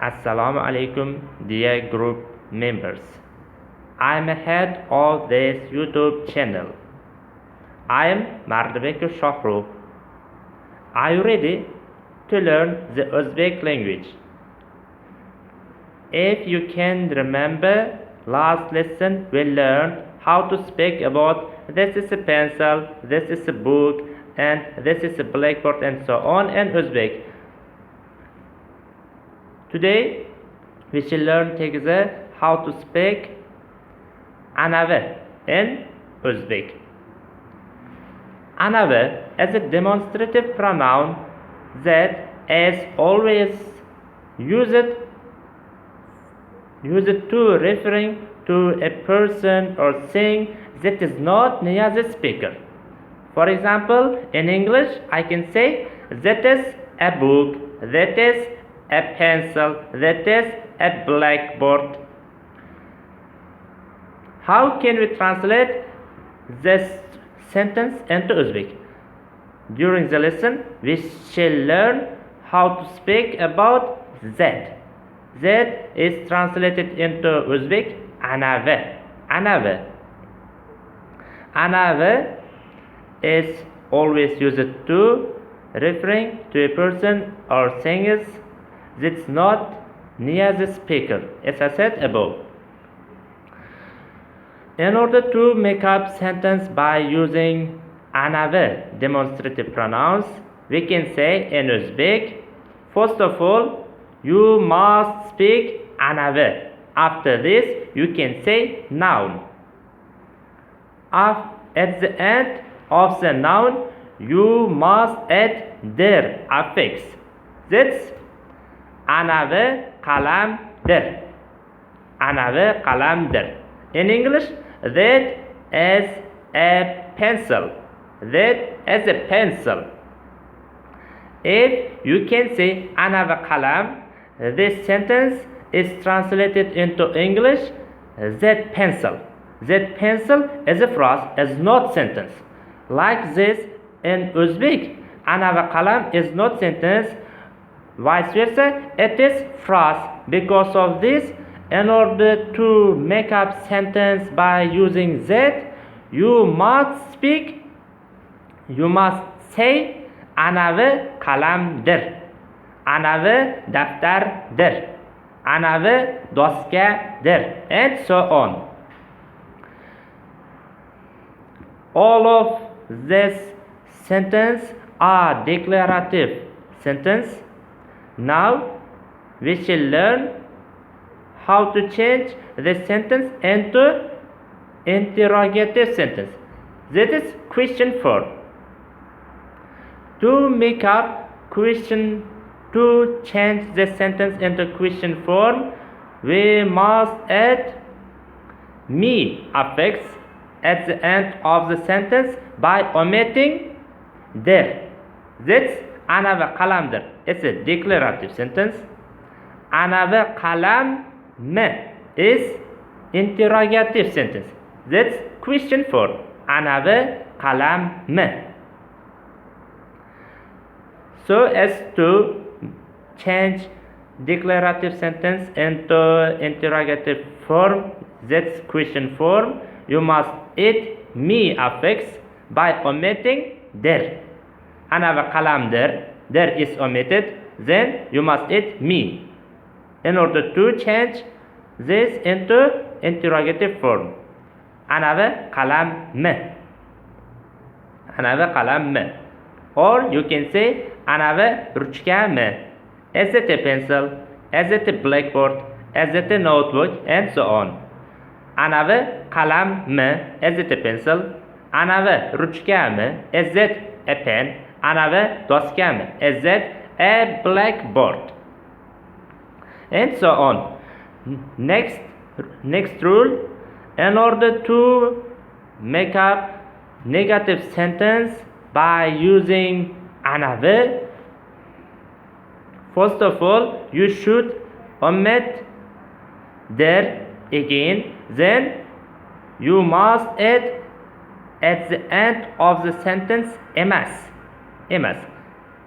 Assalamu alaikum, dear group members. I am head of this YouTube channel. I am Mardabek Shahrukh. Are you ready to learn the Uzbek language? If you can remember, last lesson we learned how to speak about this is a pencil, this is a book, and this is a blackboard, and so on in Uzbek. Today we shall learn together how to speak anavi in Uzbek. Anavi is a demonstrative pronoun that is always used to referring to a person or thing that is not near the speaker. For example, in English I can say that is a book, that is a pencil, that is a blackboard. How can we translate this sentence into Uzbek? During the lesson, we shall learn how to speak about Z. Z is translated into Uzbek anavi. Anavi. Anavi is always used to referring to a person or things that's not near the speaker, as I said above. In order to make up sentence by using anavi demonstrative pronouns, we can say in Uzbek, first of all, you must speak anavi. After this, you can say noun. At the end of the noun, you must add der affix. That's anavi qalamdir. Anavi qalamdir. In English, that is a pencil. That is a pencil. If you can say anavi qalam, this sentence is translated into English that pencil. That pencil is a phrase, is not sentence. Like this in Uzbek, anavi qalam is not sentence. Vice versa, it is phrase. Because of this, in order to make up sentence by using that, you must say anavi qalamdir, anavi daftardir, anavi doskadir, and so on. All of this sentence are declarative sentence. Now we shall learn how to change the sentence into interrogative sentence. That is question 4. To make up question, to change the sentence into question form, we must add me affix at the end of the sentence by omitting der. That's anavi qalamdir. It's a declarative sentence. Anavi qalam is interrogative sentence. That's question 4. Anavi qalam. So as to change declarative sentence into interrogative form, that's question 4. You must add me affix by omitting der. Anavi qalamdir. Der is omitted. Then you must add me in order to change this into interrogative form. Anavi qalam. Anavi qalam. Or you can say anavi ruchka. Is it a pencil? Is it a blackboard? Is it a notebook? And so on. Anavi qalam. Is it a pencil? Anavi ruchka. Is it a pen? Anavi doska. Is it a blackboard? And so on. Next rule, in order to make up negative sentence by using anavi, first of all, you should omit der again. Then you must add at the end of the sentence ms.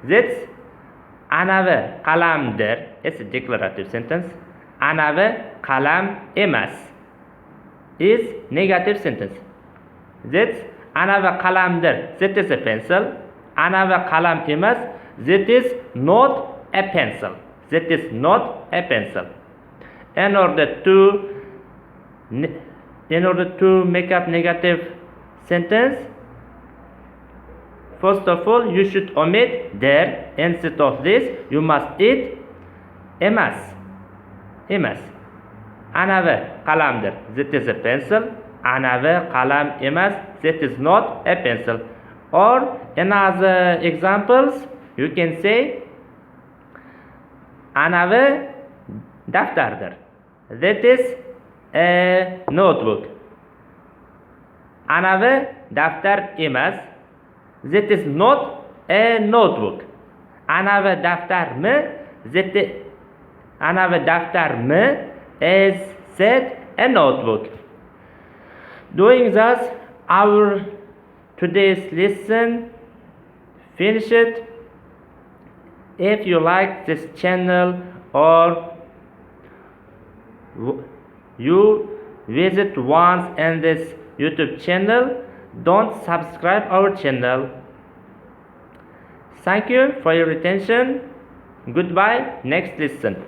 That's anavi qalamdir. It's a declarative sentence. Anavi qalam emas is negative sentence. That's anavi qalamdir. That is a pencil. Anavi qalam emas. That is not a pencil. That is not a pencil. In order to make up negative sentence, first of all, you should omit there. Instead of this, you must eat emas. Emas. Anavi qalamdir. That is a pencil. Anavi qalam emas. That is not a pencil. Or in other examples, you can say anavi daftardir. That is a notebook. Anavi daftar emas. That is not a notebook. Anavi daftarmi? Anavi daftarmi is said a notebook. Doing thus, our today's lesson finished. If you like this channel or you visit once in this YouTube channel, don't subscribe our channel. Thank you for your attention. Goodbye. Next lesson.